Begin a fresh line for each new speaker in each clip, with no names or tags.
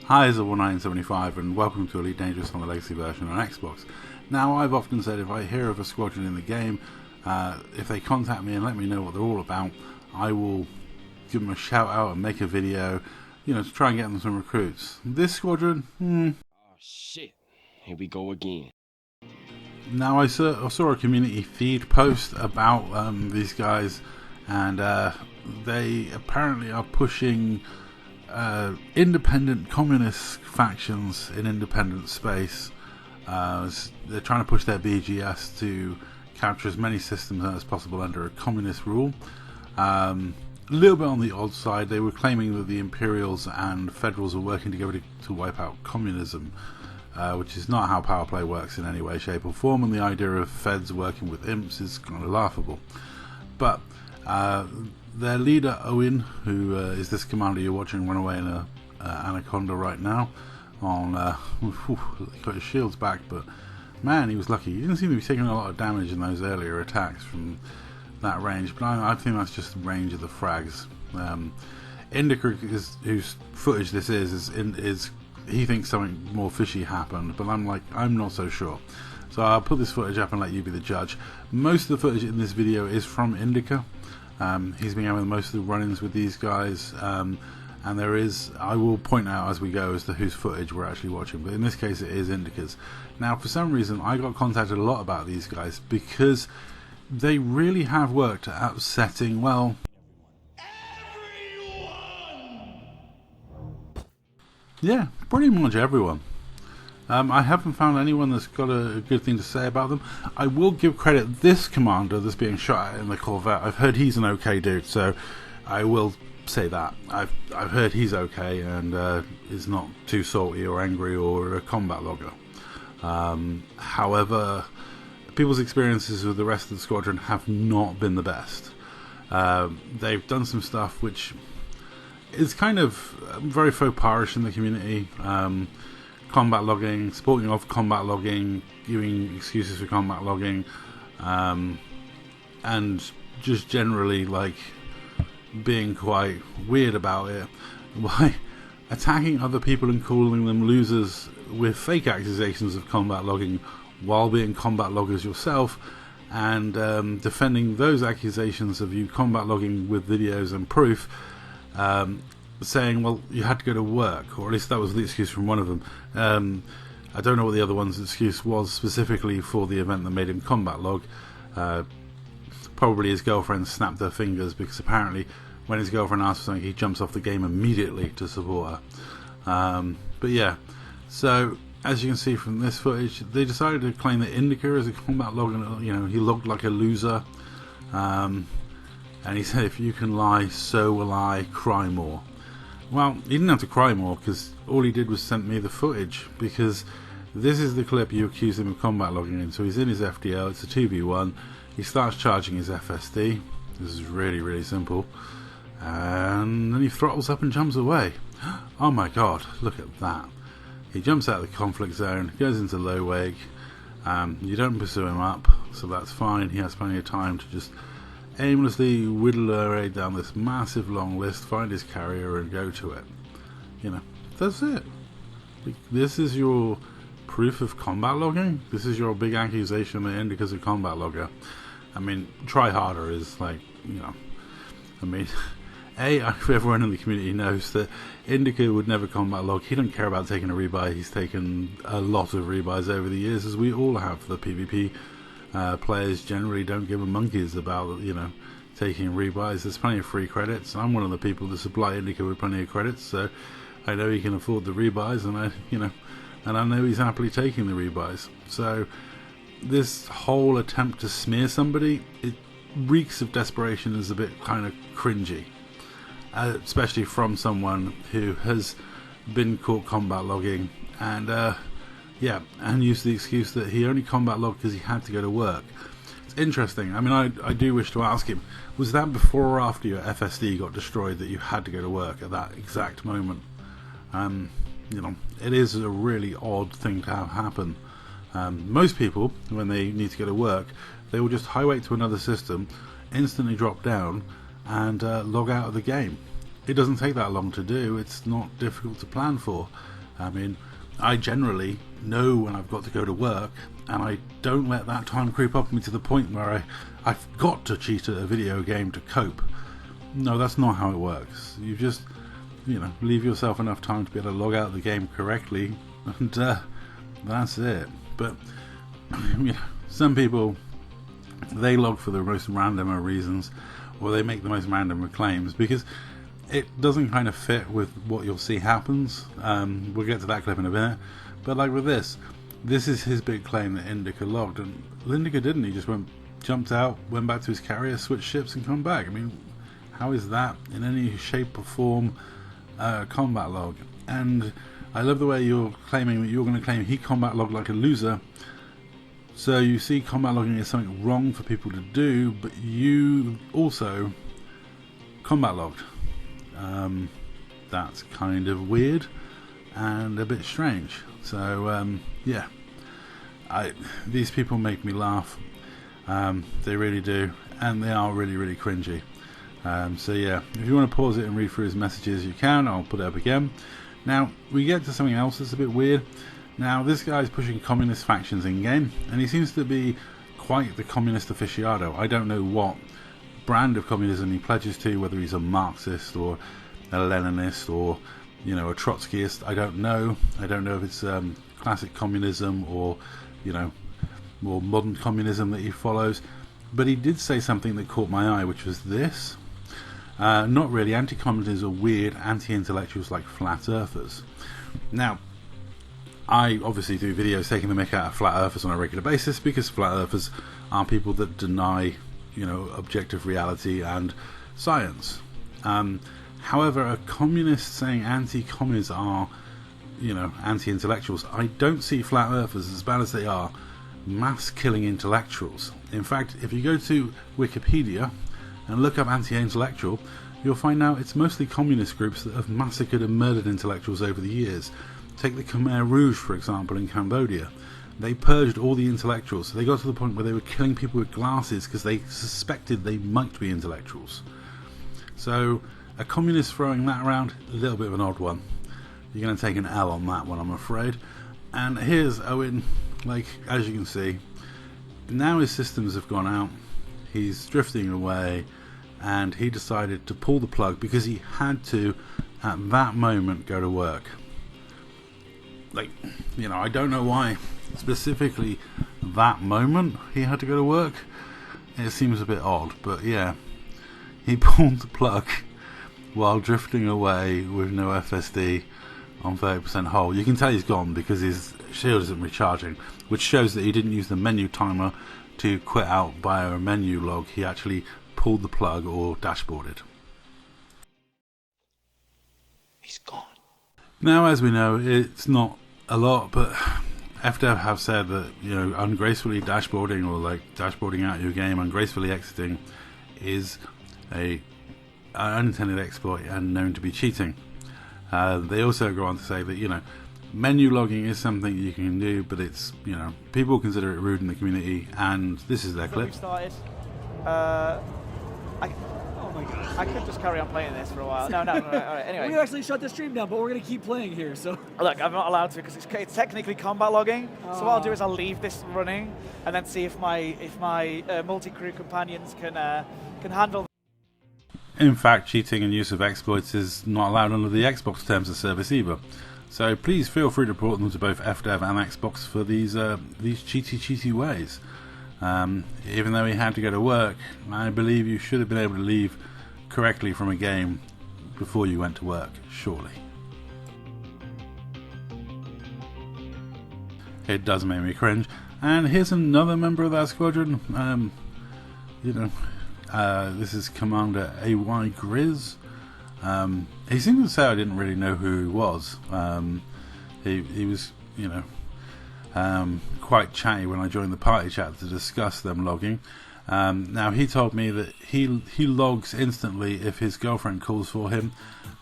Hi, it's a 1975 and welcome to Elite Dangerous on the Legacy version on Xbox. Now, I've often said if I hear of a squadron in the game, if they contact me and let me know what they're all about, I will give them a shout out and make a video, to try and get them some recruits. This squadron,
Oh shit, here we go again.
Now, I saw a community feed post about these guys, and they apparently are pushing independent communist factions in independent space. They're trying to push their BGS to capture as many systems as possible under a communist rule. A little bit on the odd side, they were claiming that the Imperials and Federals are working together to wipe out communism, which is not how power play works in any way, shape or form, and the idea of Feds working with imps is kind of laughable. But their leader, Owen, who is this commander you're watching run away in a Anaconda right now, got his shields back, but man, he was lucky. He didn't seem to be taking a lot of damage in those earlier attacks from that range, but I think that's just the range of the frags. Indica, whose footage this is he thinks something more fishy happened, but I'm not so sure. So I'll put this footage up and let you be the judge. Most of the footage in this video is from Indica. He's been having most of the run-ins with these guys, and I will point out as we go as to whose footage we're actually watching, but in this case it is Indica's. Now, for some reason I got contacted a lot about these guys because they really have worked at setting, well, yeah, pretty much everyone. I haven't found anyone that's got a good thing to say about them. I will give credit this commander that's being shot at in the Corvette. I've heard he's an okay dude, so I will say that. I've heard he's okay and is not too salty or angry or a combat logger. However, people's experiences with the rest of the squadron have not been the best. They've done some stuff which is kind of very faux pas in the community. Combat logging, supporting of combat logging, giving excuses for combat logging, and just generally being quite weird about it. Why attacking other people and calling them losers with fake accusations of combat logging while being combat loggers yourself, and defending those accusations of you combat logging with videos and proof, saying, well, you had to go to work, or at least that was the excuse from one of them. I don't know what the other one's excuse was specifically for the event that made him combat log. Probably his girlfriend snapped her fingers, because apparently when his girlfriend asks for something he jumps off the game immediately to support her. But yeah, so as you can see from this footage, they decided to claim that Indica is a combat log, and he looked like a loser, and he said, if you can lie, so will I, cry more. Well, he didn't have to cry more, because all he did was send me the footage, because this is the clip you accused him of combat logging in. So he's in his FDL, it's a 2v1, he starts charging his FSD, this is really, really simple, and then he throttles up and jumps away. Oh my god, look at that. He jumps out of the conflict zone, goes into low wake, you don't pursue him up, so that's fine, he has plenty of time to just aimlessly whittle her way down this massive long list, find his carrier and go to it. That's it. This is your proof of combat logging? This is your big accusation that Indica's a combat logger? I mean, try harder is everyone in the community knows that Indica would never combat log. He don't care about taking a rebuy. He's taken a lot of rebuys over the years, as we all have. The PvP players generally don't give a monkeys about taking rebuys. There's plenty of free credits. I'm one of the people that supply Indica with plenty of credits, so I know he can afford the rebuys, and I know he's happily taking the rebuys. So this whole attempt to smear somebody, it reeks of desperation, is a bit kind of cringy, especially from someone who has been caught combat logging and used the excuse that he only combat logged because he had to go to work. It's interesting. I mean, I do wish to ask him, was that before or after your FSD got destroyed that you had to go to work at that exact moment? It is a really odd thing to have happen. Most people, when they need to go to work, they will just highway to another system, instantly drop down, and log out of the game. it doesn't take that long to do. It's not difficult to plan for. I mean, I generally know when I've got to go to work, and I don't let that time creep up on me to the point where I've got to cheat at a video game to cope. No, that's not how it works. You just, leave yourself enough time to be able to log out of the game correctly, and that's it. But some people, they log for the most random of reasons, or they make the most random of claims, because it doesn't kind of fit with what you'll see happens. We'll get to that clip in a minute. But like with this is his big claim that Indica logged, and Indica didn't. He just jumped out, went back to his carrier, switched ships, and come back. I mean, how is that in any shape or form combat log? And I love the way you're claiming that you're going to claim he combat logged like a loser. So you see combat logging is something wrong for people to do, but you also combat logged. That's kind of weird and a bit strange. So yeah, these people make me laugh. They really do, and they are really, really cringy. So yeah, if you want to pause it and read through his messages, you can. I'll put it up again. Now we get to something else that's a bit weird. Now this guy's pushing communist factions in game, and he seems to be quite the communist aficionado. I don't know what brand of communism he pledges to, whether he's a Marxist or a Leninist or a Trotskyist. I don't know if it's classic communism or more modern communism that he follows. But he did say something that caught my eye, which was this: not really, anti-communists are weird anti-intellectuals like flat earthers. Now I obviously do videos taking the mick out of flat earthers on a regular basis, because flat earthers are people that deny objective reality and science. However, a communist saying anti-communists are, anti-intellectuals, I don't see flat earthers, as bad as they are, mass killing intellectuals. In fact, if you go to Wikipedia and look up anti-intellectual, you'll find out it's mostly communist groups that have massacred and murdered intellectuals over the years. Take the Khmer Rouge, for example, in Cambodia. They purged all the intellectuals. They got to the point where they were killing people with glasses because they suspected they might be intellectuals. So a communist throwing that around, a little bit of an odd one. You're going to take an L on that one, I'm afraid. And here's Owen, as you can see, now his systems have gone out, he's drifting away, and he decided to pull the plug because he had to, at that moment, go to work. I don't know why specifically that moment he had to go to work. It seems a bit odd, but yeah, he pulled the plug while drifting away with no FSD on 30% hull. You can tell he's gone because his shield isn't recharging, which shows that he didn't use the menu timer to quit out via a menu log. He actually pulled the plug or dashboarded.
He's gone.
Now, as we know, it's not a lot, but Fdev have said that ungracefully dashboarding, or dashboarding out your game, ungracefully exiting, is an unintended exploit and known to be cheating. They also go on to say that menu logging is something you can do, but it's people consider it rude in the community, and this is their clip.
We've started. Oh my god! I could just carry on playing this for a while. No. All right. Anyway,
we actually shut the stream down, but we're gonna keep playing here. So
look, I'm not allowed to because it's technically combat logging. So what I'll do is I'll leave this running and then see if my multi-crew companions can handle.
In fact, cheating and use of exploits is not allowed under the Xbox terms of service either. So please feel free to report them to both Fdev and Xbox for these cheaty ways. Even though he had to go to work, I believe you should have been able to leave correctly from a game before you went to work, surely. It does make me cringe. And here's another member of that squadron. This is Commander AYgrizz. He seemed to say I didn't really know who he was. He was, quite chatty when I joined the party chat to discuss them logging. Now he told me that he logs instantly if his girlfriend calls for him,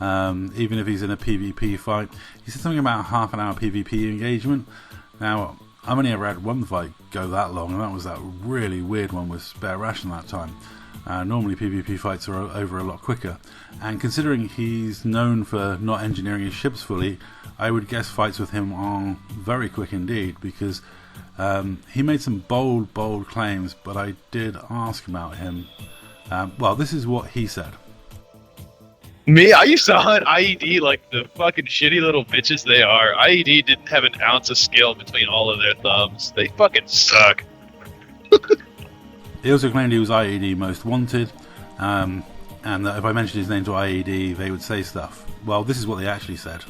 even if he's in a PvP fight. He said something about a half an hour PvP engagement. Now I've only ever had one fight go that long, and that was that really weird one with Spare Ration that time. Normally PvP fights are over a lot quicker, and considering he's known for not engineering his ships fully, I would guess fights with him are very quick indeed, because he made some bold claims, but I did ask about him. Well, this is what he said.
Me, I used to hunt IED like the fucking shitty little bitches they are. IED didn't have an ounce of skill between all of their thumbs. They fucking suck.
He also claimed he was IED most wanted, and that if I mentioned his name to IED, they would say stuff. Well, this is what they actually said.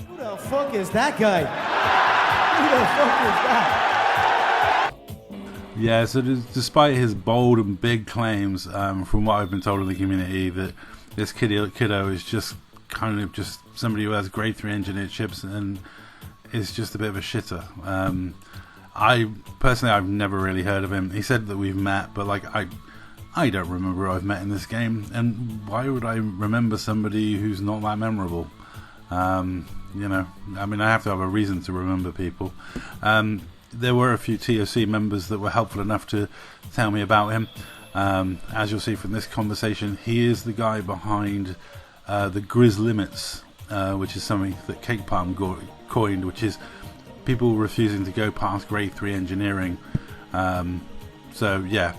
Who the fuck is that guy? Who the fuck is that?
Yeah, so despite his bold and big claims, from what I've been told in the community, that this kiddo is just kind of just somebody who has grade 3 engineered ships and is just a bit of a shitter. I've never really heard of him. He said that we've met, but like I don't remember who I've met in this game, and why would I remember somebody who's not that memorable? You know, I mean, I have to have a reason to remember people. There were a few TOC members that were helpful enough to tell me about him. As you'll see from this conversation, he is the guy behind the Grizz limits, which is something that Cake Palm coined, which is people refusing to go past grade 3 engineering. So yeah,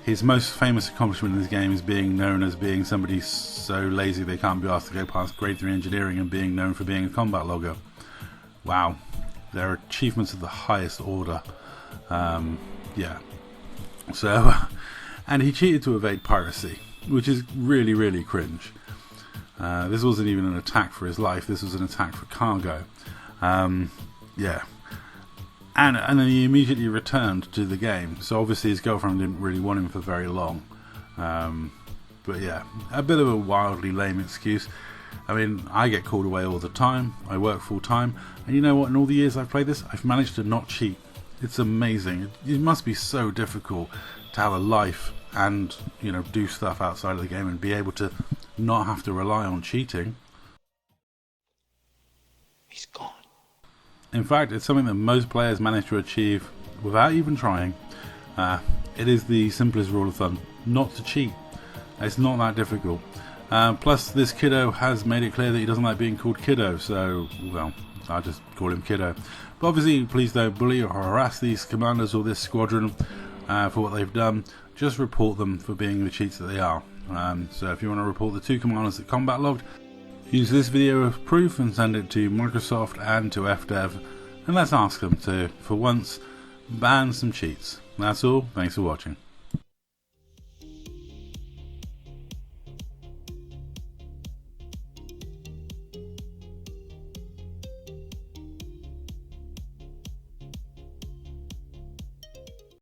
his most famous accomplishment in this game is being known as being somebody so lazy they can't be asked to go past grade 3 engineering, and being known for being a combat logger. Wow, they're achievements of the highest order. Yeah, so and he cheated to evade piracy, which is really cringe. This wasn't even an attack for his life, this was an attack for cargo. Yeah, and then he immediately returned to the game, so obviously his girlfriend didn't really want him for very long. But yeah, a bit of a wildly lame excuse. I mean, I get called away all the time, I work full time, and you know what, in all the years I've played this, I've managed to not cheat. It's amazing. It must be so difficult to have a life and, you know, do stuff outside of the game and be able to not have to rely on cheating.
He's gone.
In fact, it's something that most players manage to achieve without even trying. It is the simplest rule of thumb, not to cheat. It's not that difficult. Plus, this kiddo has made it clear that he doesn't like being called kiddo, so, well, I'll just call him kiddo. But obviously, please don't bully or harass these commanders or this squadron for what they've done. Just report them for being the cheats that they are. So if you want to report the 2 commanders that combat logged, use this video as proof and send it to Microsoft and to Fdev, and let's ask them to, for once, ban some cheats. That's all. Thanks for watching.